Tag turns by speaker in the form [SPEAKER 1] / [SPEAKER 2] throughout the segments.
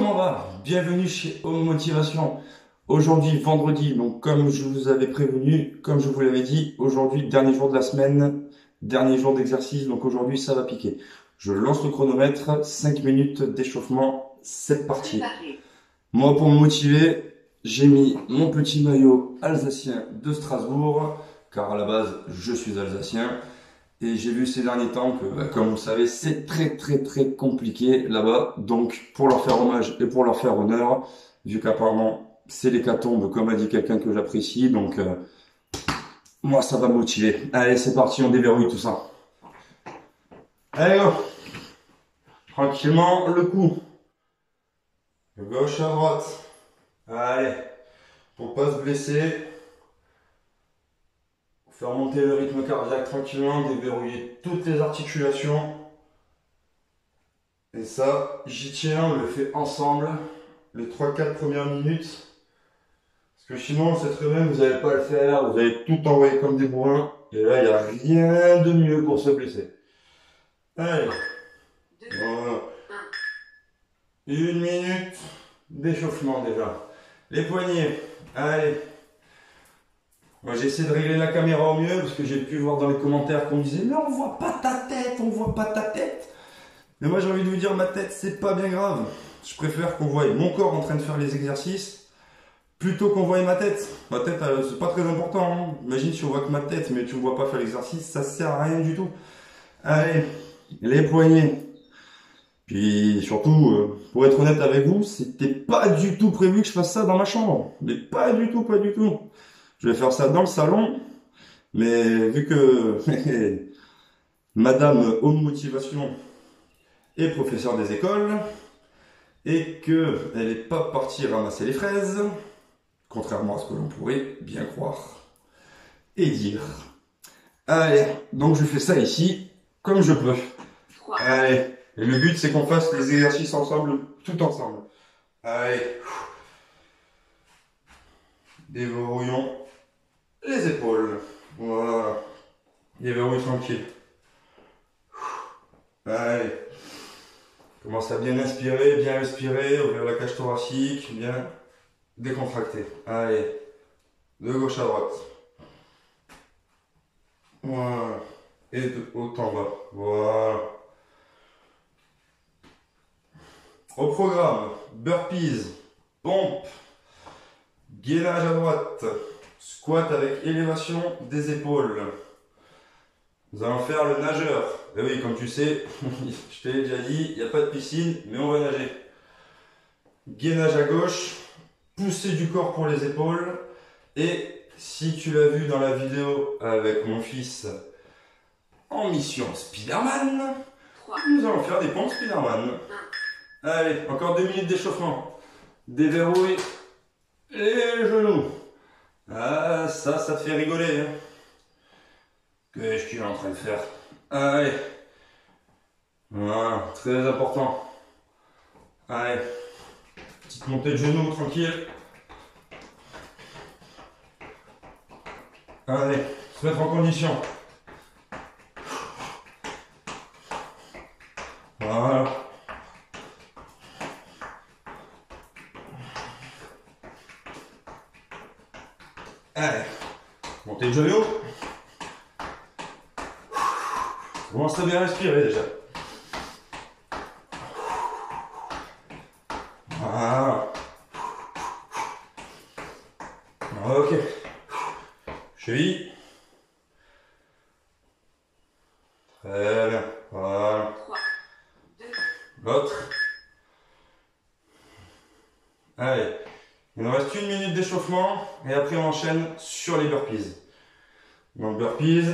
[SPEAKER 1] Comment va? Bienvenue chez Home Motivation. Aujourd'hui, vendredi, donc comme je vous avais prévenu, comme je vous l'avais dit, aujourd'hui, dernier jour de la semaine, dernier jour d'exercice, donc aujourd'hui, ça va piquer. Je lance le chronomètre, 5 minutes d'échauffement, c'est parti. Moi, pour me motiver, j'ai mis mon petit maillot alsacien de Strasbourg, car à la base, je suis alsacien. Et j'ai vu ces derniers temps que, comme vous le savez, c'est très compliqué là-bas. Donc, pour leur faire hommage et pour leur faire honneur, vu qu'apparemment c'est l'hécatombe, comme a dit quelqu'un que j'apprécie, donc moi ça va me motiver. Allez, c'est parti, on déverrouille tout ça. Allez, go. Tranquillement, le coup. De gauche à droite. Allez, pour pas se blesser. Faire monter le rythme cardiaque tranquillement, déverrouiller toutes les articulations. Et ça, j'y tiens, on le fait ensemble, les 3-4 premières minutes. Parce que sinon, cette semaine, vous n'allez pas le faire, vous allez tout envoyer comme des bourrins. Et là, il n'y a rien de mieux pour se blesser. Allez. Voilà. 1 minute d'échauffement déjà. Les poignets, allez. Moi, j'ai essayé de régler la caméra au mieux parce que j'ai pu voir dans les commentaires qu'on me disait mais on voit pas ta tête, on voit pas ta tête. Mais moi j'ai envie de vous dire ma tête c'est pas bien grave. Je préfère qu'on voie mon corps en train de faire les exercices plutôt qu'on voie ma tête. Ma tête c'est pas très important. Hein. Imagine si on voit que ma tête mais tu ne vois pas faire l'exercice, ça sert à rien du tout. Allez, les poignets. Puis surtout, pour être honnête avec vous, c'était pas du tout prévu que je fasse ça dans ma chambre. Mais pas du tout, pas du tout. Je vais faire ça dans le salon, mais vu que Madame Home Motivation est professeure des écoles et qu'elle n'est pas partie ramasser les fraises, contrairement à ce que l'on pourrait bien croire et dire. Allez, donc je fais ça ici comme je peux. Allez, et le but c'est qu'on fasse les exercices ensemble, tout ensemble. Allez, déverrouillons les épaules. Voilà. Déverrouille tranquille. Allez. Commence à bien inspirer, bien respirer, ouvrir la cage thoracique, bien décontracter. Allez. De gauche à droite. Voilà. Et de haut en bas. Voilà. Au programme, burpees, pompe, gainage à droite. Squat avec élévation des épaules. Nous allons faire le nageur. Et oui, comme tu sais, je te l'ai déjà dit, il n'y a pas de piscine, mais on va nager. Gainage à gauche, poussée du corps pour les épaules. Et si tu l'as vu dans la vidéo avec mon fils en mission Spider-Man, nous allons faire des pompes Spider-Man. Allez, encore 2 minutes d'échauffement. Déverrouille les genoux. Ah, ça te fait rigoler. Hein. Qu'est-ce qu'il est en train de faire? Allez. Voilà, très important. Allez. Petite montée de genoux, tranquille. Allez, se mettre en condition. Voilà. Allez, montez le genou. Commence à bien respirer déjà. Voilà. Ok. Cheville. Très bien. Voilà. L'autre. Allez. Il nous reste 1 minute d'échauffement et après on enchaîne sur les burpees. Donc burpees,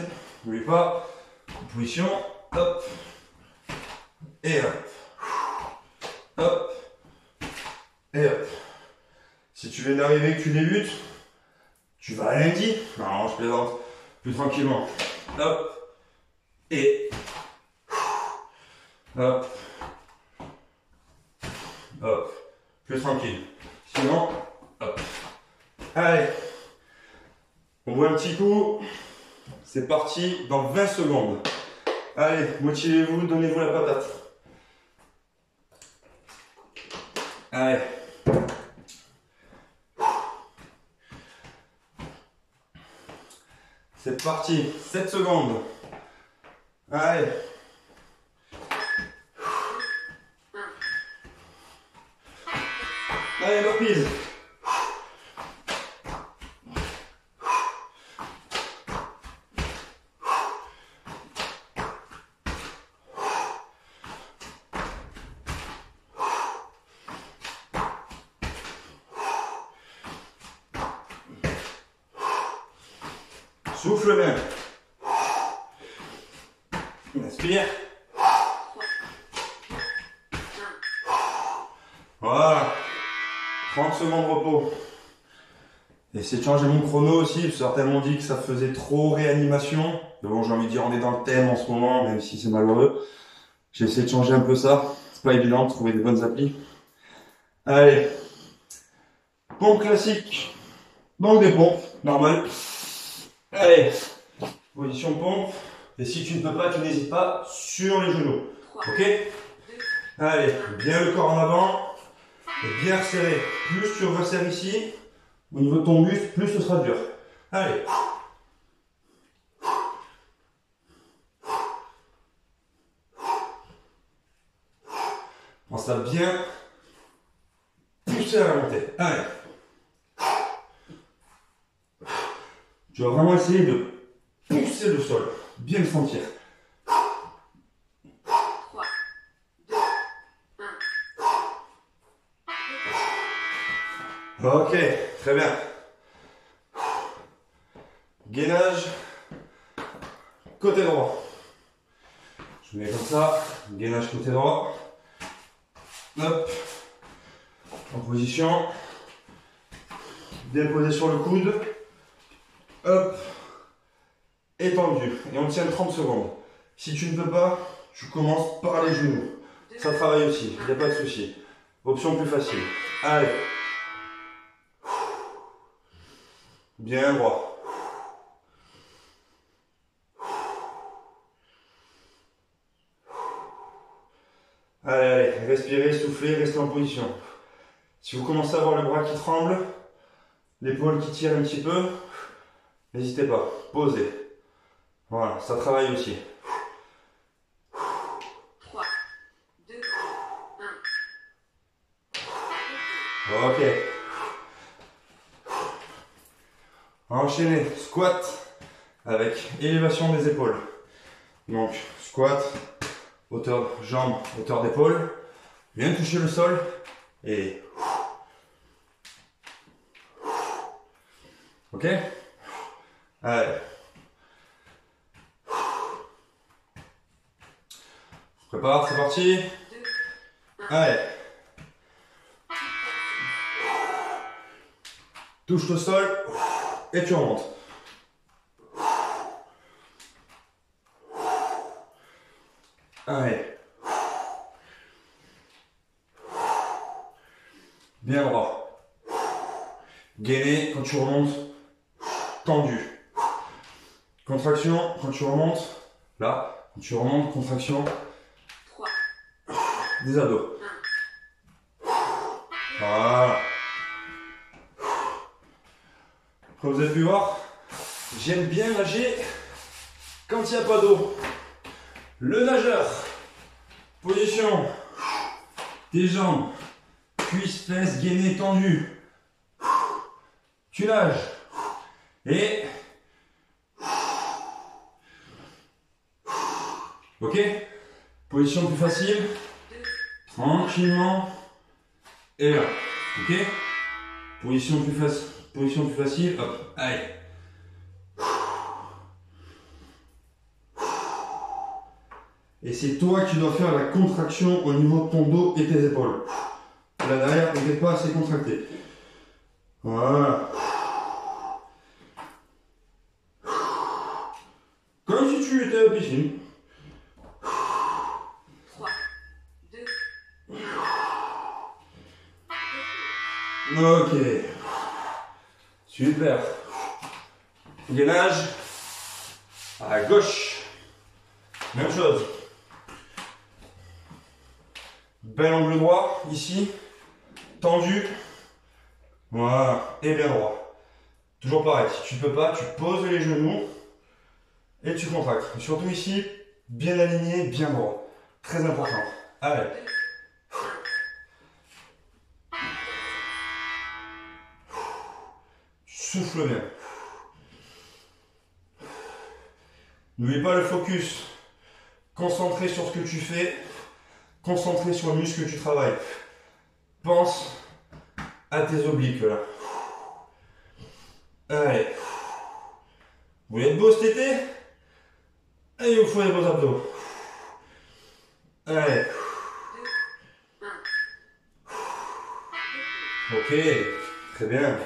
[SPEAKER 1] n'oublie pas, position, hop, et hop, et hop. Si tu viens d'arriver et que tu débutes, tu vas à lundi, non je plaisante, plus tranquillement, hop, et hop, hop, plus tranquille. Sinon, hop. Allez, on voit un petit coup, c'est parti dans 20 secondes. Allez, motivez-vous, donnez-vous la patate. Allez. C'est parti. 7 secondes. Allez. Allez, burpees. Souffle bien. Inspire. Voilà. 30 secondes de repos. Essayez de changer mon chrono aussi. Certains m'ont dit que ça faisait trop réanimation. Mais bon, j'ai envie de dire, on est dans le thème en ce moment, même si c'est malheureux. J'ai essayé de changer un peu ça. C'est pas évident de trouver des bonnes applis. Allez. Pompe classique. Donc des pompes, normal. Allez. Position pompe. Et si tu ne peux pas, tu n'hésites pas sur les genoux. Ok? Allez, bien le corps en avant. Et bien resserré. Plus tu resserres ici, au niveau de ton muscle, plus ce sera dur. Allez. Pense à bien pousser à la montée. Allez. Tu vas vraiment essayer de pousser le sol. Bien le sentir.
[SPEAKER 2] 3, 2, 1.
[SPEAKER 1] Ok, très bien. Gainage. Côté droit. Je mets comme ça. Gainage côté droit. Hop. En position. Bien posé sur le coude. Hop. Étendu. Et on tient 30 secondes. Si tu ne peux pas, tu commences par les genoux. Ça travaille aussi, il n'y a pas de souci. Option plus facile. Allez. Bien droit. Allez, allez. Respirez, soufflez, restez en position. Si vous commencez à avoir le bras qui tremble, l'épaule qui tire un petit peu, n'hésitez pas. Posez. Voilà, ça travaille aussi.
[SPEAKER 2] 3, 2, 1.
[SPEAKER 1] Ok. Enchaînez. Squat avec élévation des épaules. Donc, squat, hauteur jambes, hauteur d'épaule. Bien toucher le sol. Et... Ok? Allez. Prépare, c'est parti. Allez. Touche le sol et tu remontes. Allez. Bien droit. Gainé quand tu remontes. Tendu. Contraction quand tu remontes. Là, quand tu remontes, contraction.
[SPEAKER 2] 3,
[SPEAKER 1] Des abdos. Voilà. Comme vous avez pu voir, j'aime bien nager quand il n'y a pas d'eau. Le nageur. Position. Tes jambes. Cuisses, fesses, gainés, tendues. Tu nages. Et... Ok? Position plus facile. Tranquillement. Et là. Ok? Position plus facile. Hop. Allez. Et c'est toi qui dois faire la contraction au niveau de ton dos et tes épaules. Là derrière, t'inquiète pas, c'est contracté. Voilà. Comme si tu étais à la piscine.
[SPEAKER 2] 3, 2,
[SPEAKER 1] Ok. Super. Gainage. À gauche. Même chose. Bel angle droit, ici. tendu. Voilà, et bien droit. Toujours pareil, si tu ne peux pas, tu poses les genoux et tu contractes. Et surtout ici, bien aligné, bien droit. Très important. Allez. Souffle bien. N'oublie pas le focus. Concentré sur ce que tu fais. Concentré sur le muscle que tu travailles. Pense à tes obliques là. Allez. Vous voulez être beau cet été? Et il vous faut des beaux abdos. Allez. Ok. Très bien.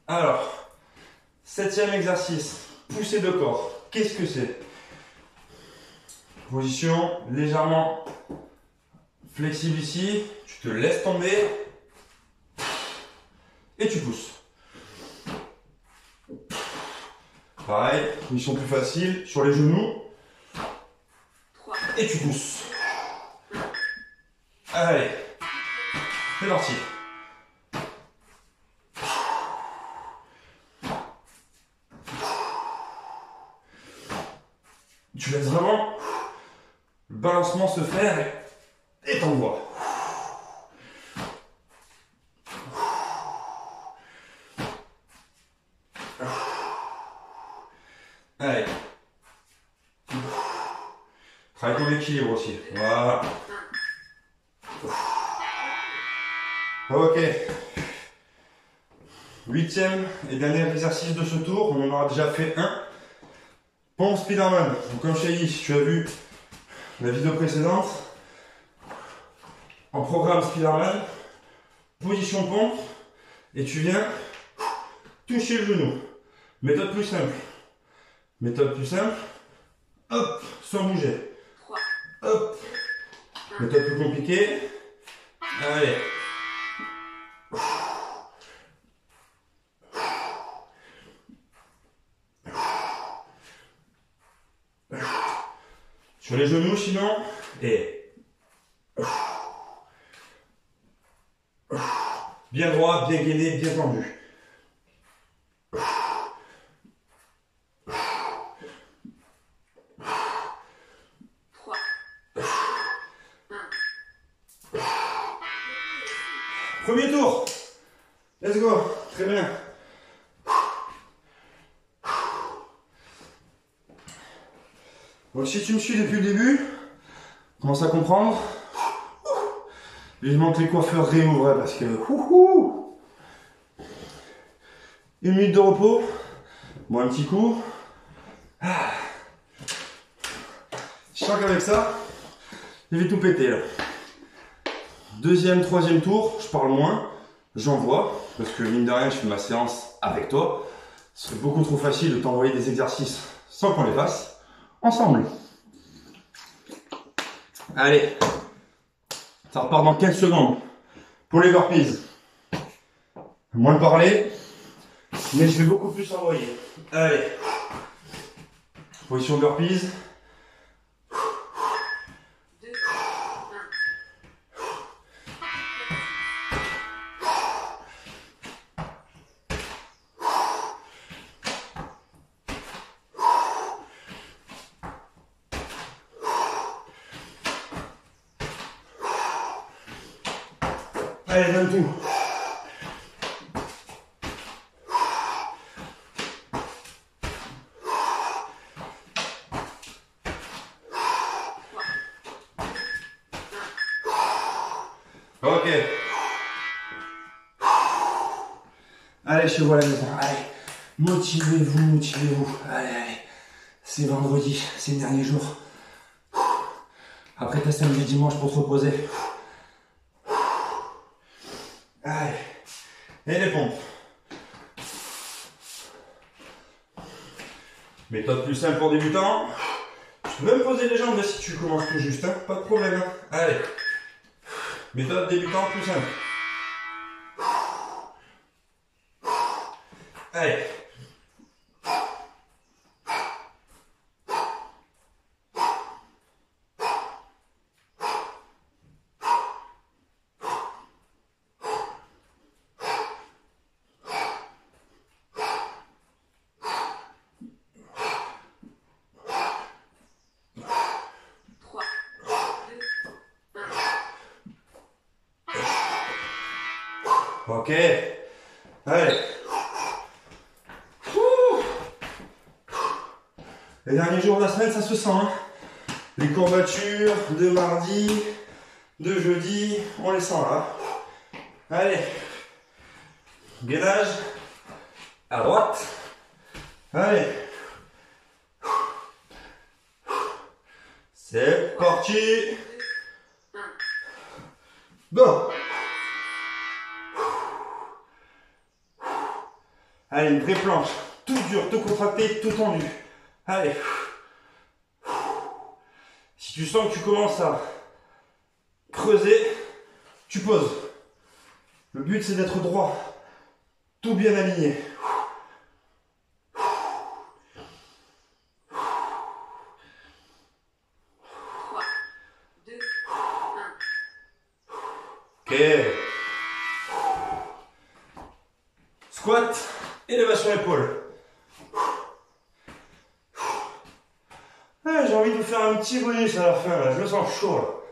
[SPEAKER 1] Alors. 7e exercice. Poussée de corps. Qu'est-ce que c'est? Position légèrement flexible ici. Tu te laisses tomber. Et tu pousses. Pareil, position plus facile, sur les genoux. Et tu pousses. Allez, c'est parti. Tu laisses vraiment le balancement se faire et t'envoies. Allez. Travaille ton équilibre aussi. Voilà. Ok. 8e et dernier exercice de ce tour. On en aura déjà fait un. Pompe Spiderman. Donc comme je t'ai dit, si tu as vu la vidéo précédente, en programme Spiderman, position pompe, et tu viens toucher le genou. Méthode plus simple. Méthode plus simple. Hop, sans bouger. Hop. Méthode plus compliquée. Allez. Sur les genoux sinon. Et. Bien droit, bien gainé, bien tendu. Premier tour. Let's go. Très bien. Donc si tu me suis depuis le début, commence à comprendre. Vivement que les coiffeurs réouvrent parce que... Une minute de repos. Bon, un petit coup. Je sens qu'avec ça, je vais tout péter là. Deuxième, troisième tour, je parle moins, j'envoie, parce que mine de rien, je fais ma séance avec toi. Ce serait beaucoup trop facile de t'envoyer des exercices sans qu'on les fasse ensemble. Allez, ça repart dans 15 secondes pour les burpees. Moins parler, mais je vais beaucoup plus envoyer. Allez, position burpees. Allez, donne tout. Ok. Allez, chez vous à la maison. Allez, motivez-vous, motivez-vous. Allez, allez. C'est vendredi, c'est le dernier jour. Après, t'as samedi, dimanche pour te reposer. Allez. Et les pompes. Méthode plus simple pour débutants. Tu peux même poser les jambes si tu commences tout juste, hein. Pas de problème. Hein. Allez. Méthode débutant plus simple. Allez. Ok. Allez. Les derniers jours de la semaine, ça se sent. Hein. Les courbatures de mardi, de jeudi, on les sent là. Allez. Gainage. À droite. Allez. C'est parti. Bon. Allez, une vraie planche. Tout dur, tout contracté, tout tendu. Allez. Si tu sens que tu commences à creuser, tu poses. Le but, c'est d'être droit. Tout bien aligné. Ok. Squat, élévation épaule. Ah, j'ai envie de vous faire un petit bonus à la fin, là. Je me sens chaud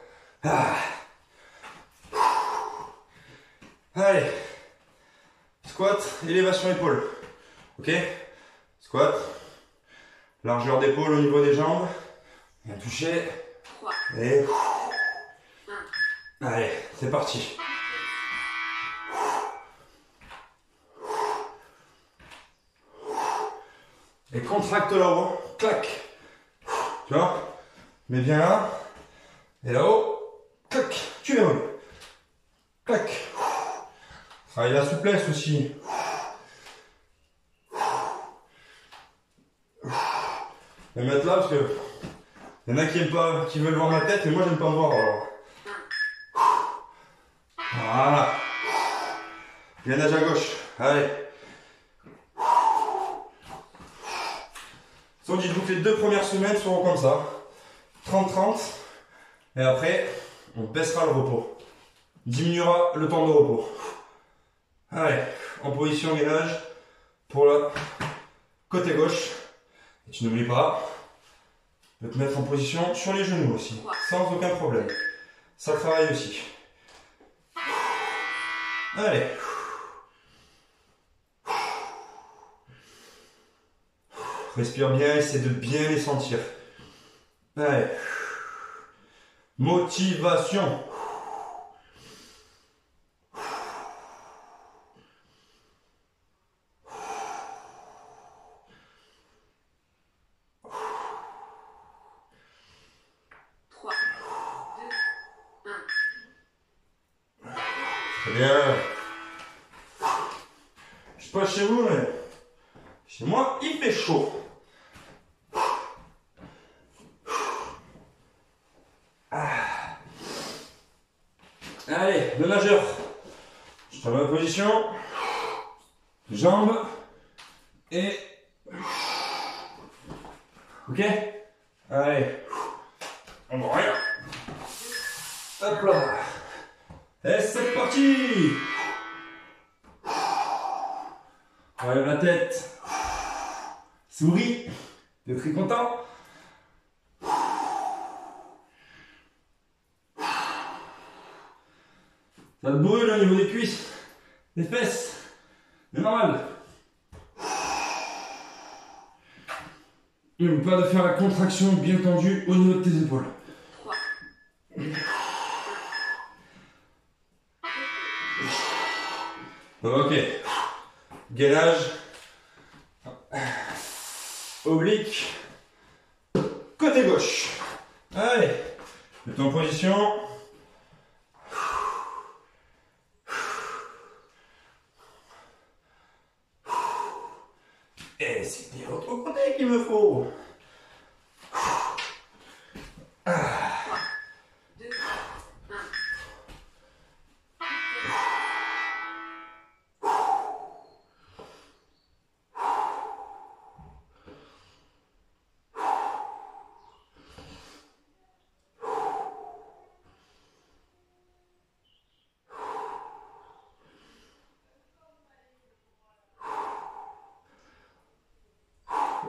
[SPEAKER 1] là. Ah. Allez. Squat, élévation épaule. Ok. Squat. Largeur d'épaule au niveau des jambes. Bien touché. Et. Allez, c'est parti. Et contracte là-haut. Clac. Tu vois? Mets bien là. Et là-haut. Clac. Tu verrouilles. Clac. Travaille la souplesse aussi. Je vais mettre là parce que il y en a qui aiment pas, qui veulent voir ma tête, mais moi j'aime pas me voir alors. Voilà. Gainage à gauche. Allez. Donc dites-vous que les 2 premières semaines seront comme ça. 30-30. Et après, on baissera le repos. Diminuera le temps de repos. Allez, en position gainage pour le côté gauche. Et tu n'oublies pas de te mettre en position sur les genoux aussi, sans aucun problème. Ça travaille aussi. Allez. Respire bien, essaie de bien les sentir. Allez. Motivation. Très bien. Je sais pas chez vous, mais chez moi, il fait chaud. Allez, le nageur. Je te remets en position. Jambes. Et... Ok. Allez. On voit rien. Hop là. Et c'est parti. Relève la tête. Souris. T'es très content. Ça te brûle au niveau des cuisses, des fesses. C'est normal. N'oublie pas de faire la contraction bien tendue au niveau de tes épaules. Ok. Gainage. Oblique. Côté gauche. Allez. Mets-toi en position. Et c'est bien l'autre côté qu'il me faut.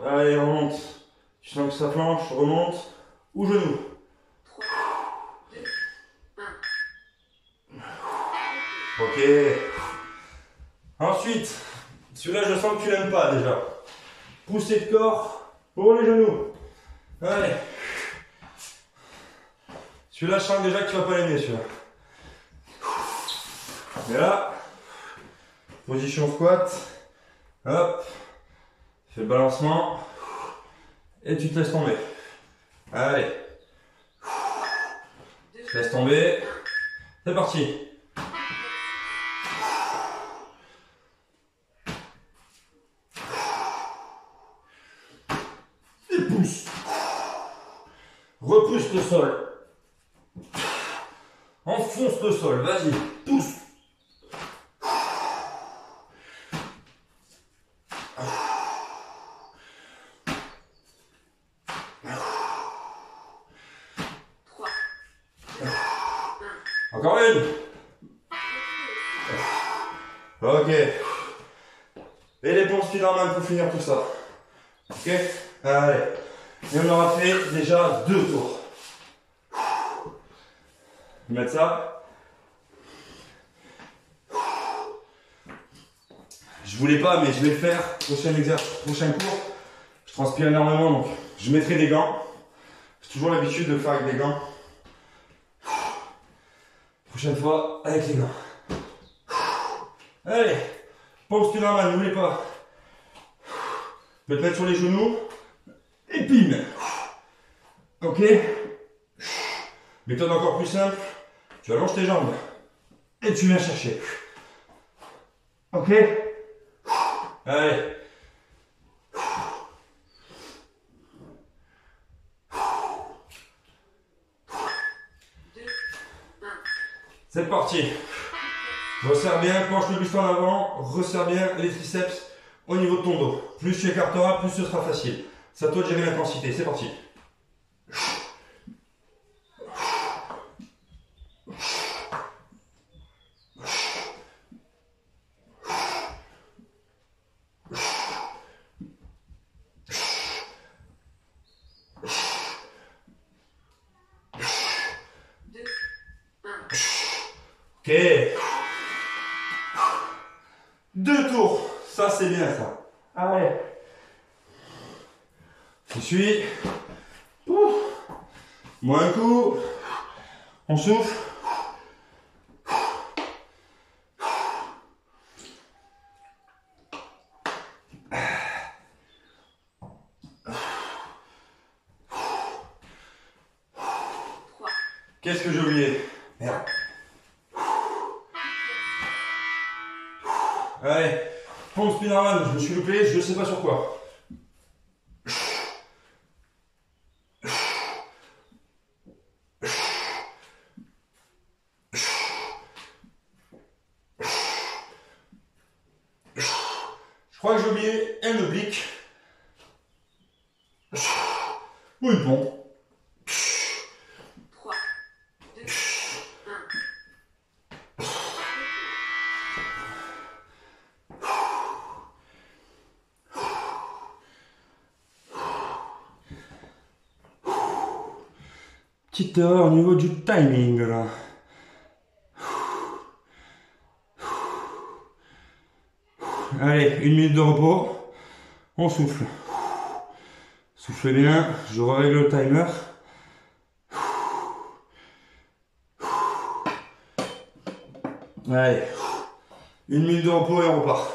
[SPEAKER 1] Allez, remonte. Tu sens que ça flanche, remonte. Ou genou.
[SPEAKER 2] 3, 2, 1.
[SPEAKER 1] Ok. Ensuite, celui-là, je sens que tu l'aimes pas déjà. Poussée de corps pour les genoux. Allez. Celui-là, je sens déjà que tu vas pas l'aimer, celui-là. Et là, position squat. Hop. Fais le balancement. Et tu te laisses tomber. Allez. Tu te laisses tomber. C'est parti. Et pousse. Repousse le sol. Enfonce le sol. Vas-y. Pousse. Encore une. Ok. Et les pompes Spiderman pour finir tout ça. Ok. Allez. Et on aura fait déjà 2 tours. Je vais mettre ça. Je voulais pas, mais je vais le faire. Prochain exercice, prochain cours. Je transpire énormément, donc je mettrai des gants. J'ai toujours l'habitude de le faire avec des gants. Prochaine fois, avec les gants. Allez, pompe Spiderman, n'oubliez pas. Je vais te mettre sur les genoux. Et bim. Ok. Méthode encore plus simple. Tu allonges tes jambes. Et tu viens chercher. Ok. Allez. C'est parti. Resserre bien, penche le buste en avant, resserre bien les triceps au niveau de ton dos. Plus tu écarteras, plus ce sera facile. C'est à toi de gérer l'intensité, c'est parti. Ok. 2 tours. Ça, c'est bien, ça. Allez. Je suis. Moi un coup. On souffle. Qu'est-ce que j'ai oublié? Merde. Allez, pompe Spiderman, je me suis loupé, je ne sais pas sur quoi. Je crois que j'ai oublié un oblique. Ou une pompe.
[SPEAKER 2] 3, 2, 1.
[SPEAKER 1] Petite erreur au niveau du timing là. Allez, 1 minute de repos. On souffle. Soufflez bien, je règle le timer. Allez, 1 minute de repos et on repart.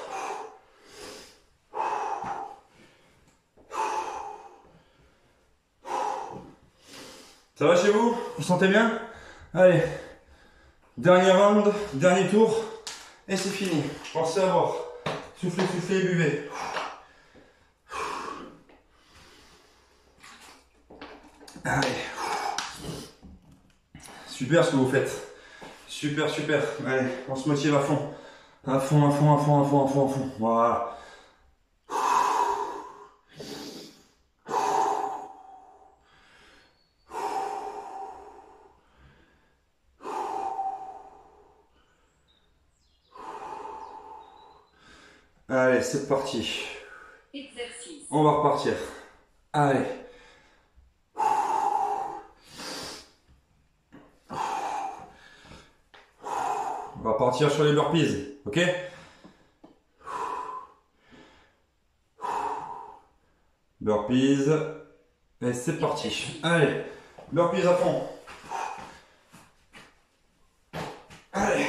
[SPEAKER 1] Ça va chez vous? Vous sentez bien? Allez, dernier round, dernier tour, et c'est fini. Pensez à boire. Soufflez, soufflez, buvez. Allez. Super ce que vous faites. Super, super. Allez, on se motive à fond. À fond, à fond, à fond, à fond, à fond, à fond. Voilà. Allez, c'est parti.
[SPEAKER 2] Exercice.
[SPEAKER 1] On va repartir. Allez. On va partir sur les burpees, ok? burpees. Et c'est parti. Allez, burpees à fond. Allez.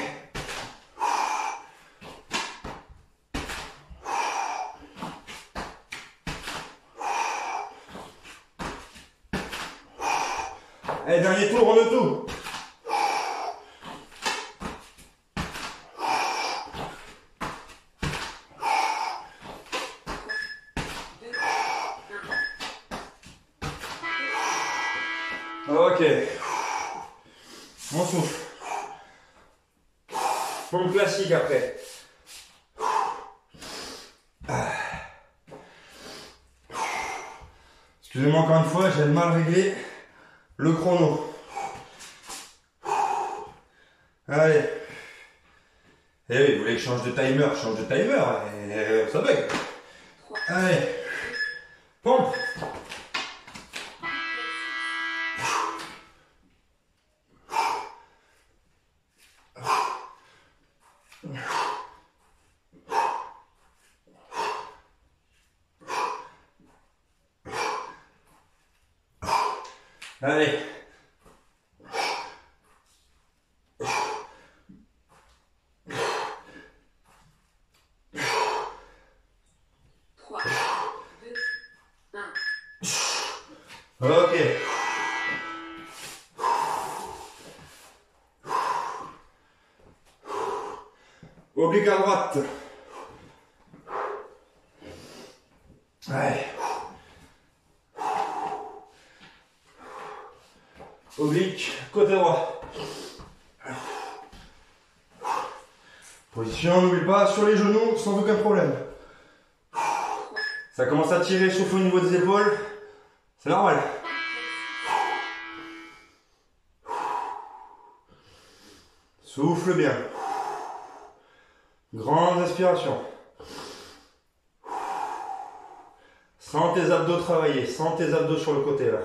[SPEAKER 1] Allez, dernier tour, on le tout. Ok. On souffle. Pompe classique après. Excusez-moi encore une fois, j'ai mal réglé le chrono. Allez. Eh oui, vous voulez que je change de timer, et ça bug. Allez. Pompe. Allez. Ok. Oblique à droite. Allez. Oblique, côté droit. Position, n'oublie pas, sur les genoux, sans aucun problème. Ça commence à tirer, chauffer au niveau des épaules. C'est normal. Souffle bien. Grande inspiration. Sens tes abdos travailler. Sens tes abdos sur le côté là.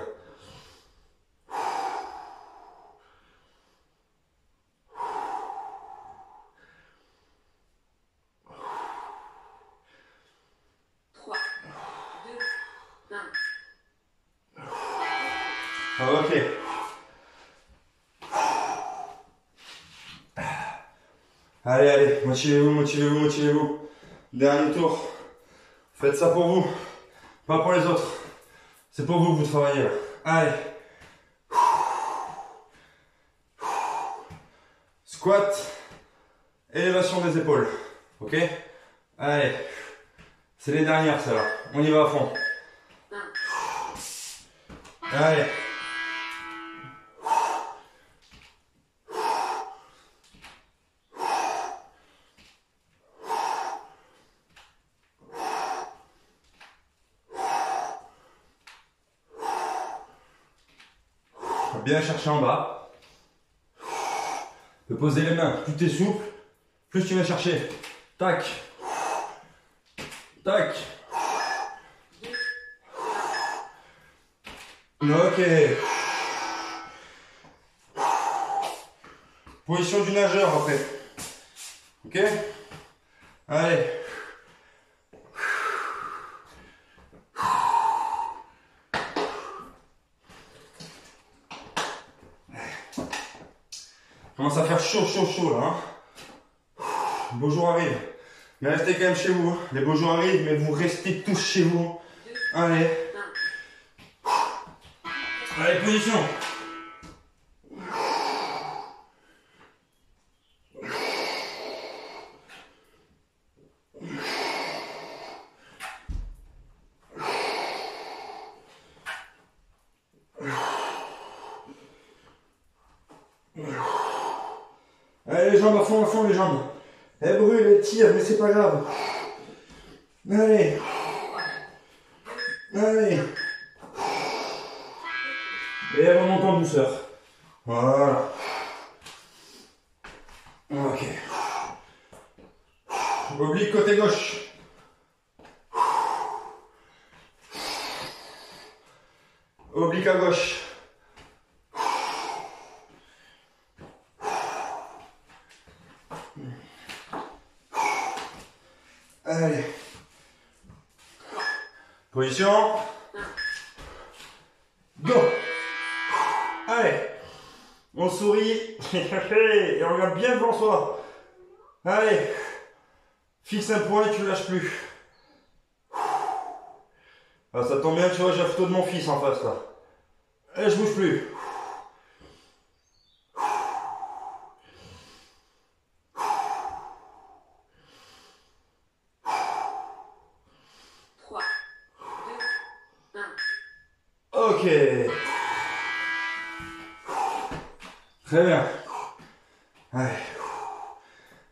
[SPEAKER 1] Ok. Allez, allez, motivez-vous, motivez-vous, motivez-vous. Dernier tour. Faites ça pour vous, pas pour les autres. C'est pour vous que vous travaillez là. Allez. Squat. Élévation des épaules. Ok? Allez. C'est les dernières, ça là. On y va à fond. Allez. Bien chercher en bas. Tu peux poser les mains. Plus tu es souple, plus tu vas chercher. Tac. Tac. Ok. Position du nageur après. Ok. Allez. Commence à faire chaud, chaud, chaud là. Hein. Les beaux jours arrivent. Mais restez quand même chez vous. Hein. Les beaux jours arrivent, mais vous restez tous chez vous. Allez. Allez, position. Allez, les jambes à fond, les jambes. Elles brûlent, elles tirent, mais c'est pas grave. Allez. Allez. Et elle remonte en douceur. Voilà. Ok. Oblique côté gauche. Oblique à gauche. Allez. Position. On sourit. Et on regarde bien devant soi. Allez. Fixe un point et tu ne lâches plus. Ah, ça tombe bien, tu vois, j'ai la photo de mon fils en face là. Et je bouge plus.
[SPEAKER 2] 3, 2, 1.
[SPEAKER 1] Ok. Très bien. Allez.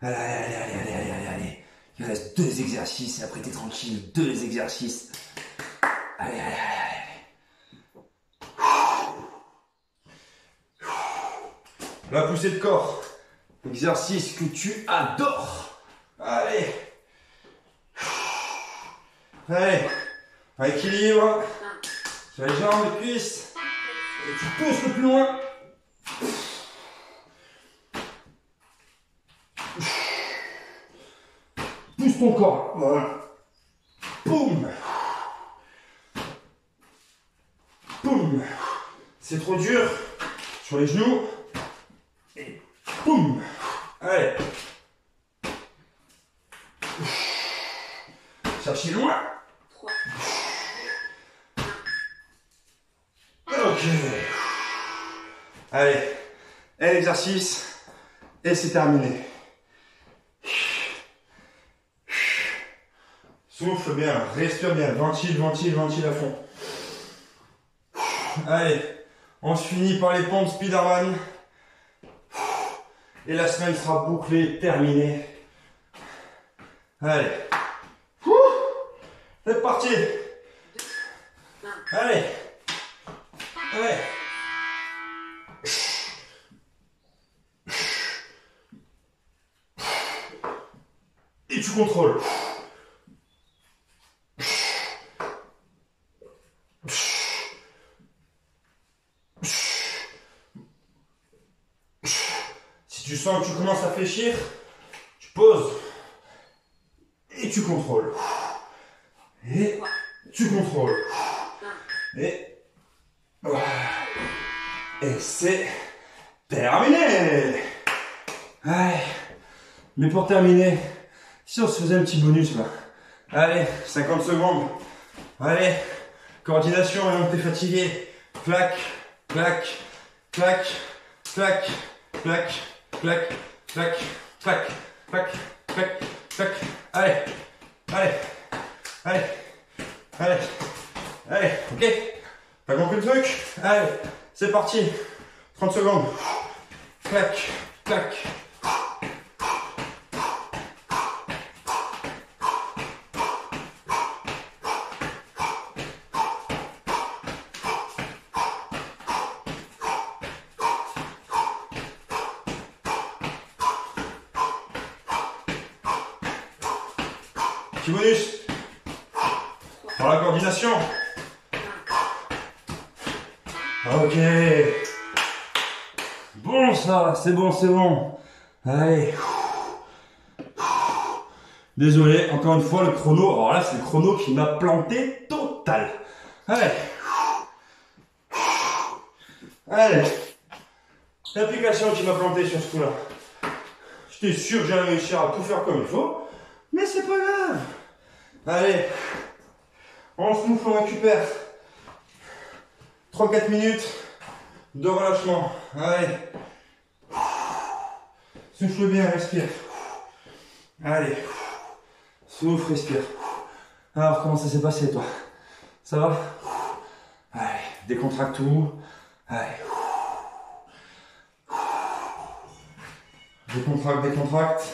[SPEAKER 1] Allez, allez, allez, allez, allez, allez, allez. Il reste 2 exercices et après t'es tranquille. 2 exercices. Allez, allez, allez, allez. La poussée de corps. Exercice que tu adores. Allez. Allez. Équilibre. Sur les jambes, les cuisses. Et tu pousses le plus loin. Pousse ton corps. Voilà. Boum. Boum. C'est trop dur. Sur les genoux. Et boum. Allez. Cherchez loin.
[SPEAKER 2] 3,
[SPEAKER 1] Ok. Allez. Un exercice. Et c'est terminé. Souffle bien, respire bien, ventile, ventile, ventile à fond. Allez, on se finit par les pompes Spiderman. Et la semaine sera bouclée, terminée. Allez. C'est parti. Allez. Allez. Et tu contrôles. Si tu sens que tu commences à fléchir, tu poses et tu contrôles. Et tu contrôles. Et c'est terminé. Allez. Mais pour terminer, si on se faisait un petit bonus là. Allez, 50 secondes. Allez, coordination et on t'es fatigué. Clac, clac, clac, clac, clac, clac, clac, clac, clac, clac, clac. Allez, allez, allez, allez, allez, ok. T'as compris le truc? Allez, c'est parti. 30 secondes. Clac, clac. Petit bonus pour la coordination. Ok. Bon ça, c'est bon, c'est bon. Allez. Désolé, encore une fois le chrono. Alors là c'est le chrono qui m'a planté total. Allez. Allez. L'application qui m'a planté sur ce coup-là. J'étais sûr que j'allais réussir à tout faire comme il faut. Mais c'est pas grave. Allez, on souffle, on récupère. 3-4 minutes de relâchement. Allez. Souffle bien, respire. Allez. Souffle, respire. Alors, comment ça s'est passé, toi? Ça va? Allez, décontracte tout. Allez. Décontracte, décontracte.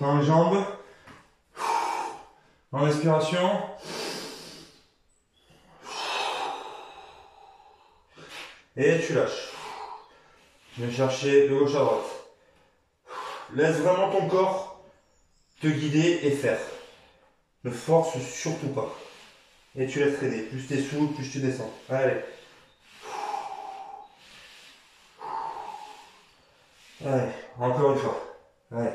[SPEAKER 1] Dans les jambes. En respiration. Et tu lâches. Viens chercher de gauche à droite. Laisse vraiment ton corps te guider et faire. Ne force surtout pas. Et tu laisses traîner. Plus tu es souple, plus tu descends. Allez. Allez, encore une fois. Allez.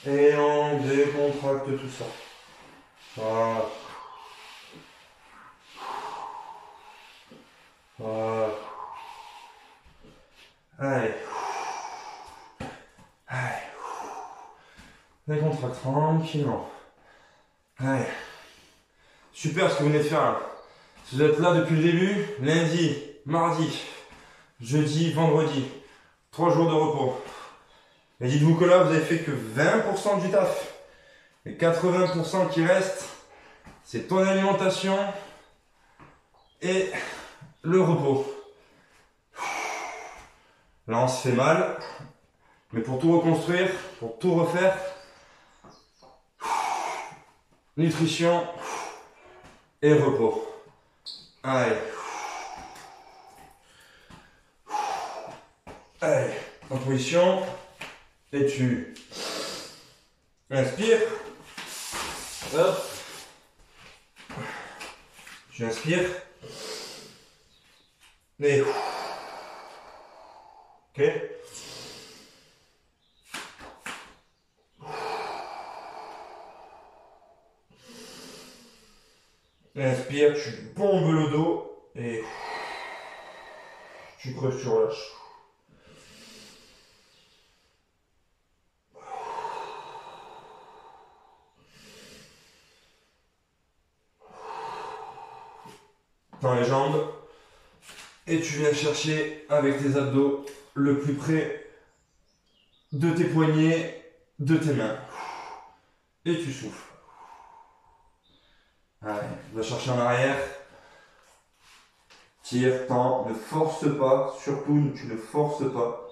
[SPEAKER 1] Et on décontracte tout ça. Voilà. Voilà. Allez. Allez. Décontracte tranquillement. Allez. Super ce que vous venez de faire là. Si vous êtes là depuis le début, lundi, mardi, jeudi, vendredi, 3 jours de repos. Et dites-vous que là, vous avez fait que 20% du taf. Les 80% qui restent, c'est ton alimentation et le repos. Là, on se fait mal. Mais pour tout reconstruire, pour tout refaire, nutrition et repos. Allez. Allez, en position. Et tu inspires. Hop. Tu inspires. Et. Ok. Inspire, tu bombes le dos et tu creuses, tu relâches. Dans les jambes et tu viens chercher avec tes abdos le plus près de tes poignets, de tes mains. Et tu souffles. Allez, va chercher en arrière. Tire, tends, ne force pas, surtout tu ne forces pas.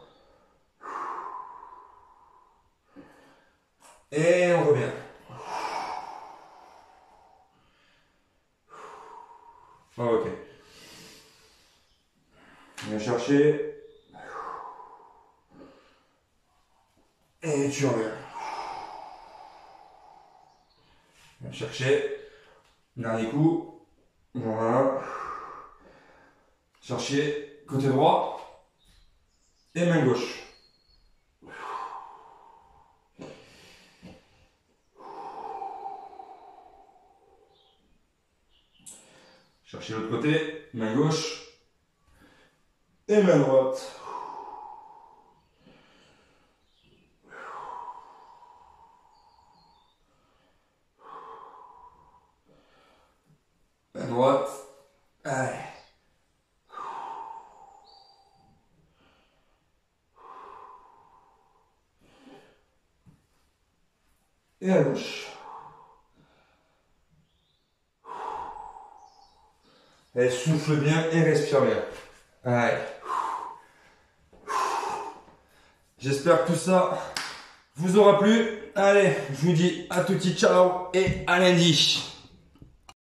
[SPEAKER 1] Et on revient. Oh, ok. Viens chercher. Et tu reviens. Viens chercher. Dernier coup. Voilà. Chercher côté droit. Et main gauche. Cherchez l'autre côté, main gauche et main droite. Main droite. Allez. Et à gauche. Et souffle bien et respire bien. Allez. J'espère que tout ça vous aura plu. Allez, je vous dis à tout de suite, ciao et à lundi.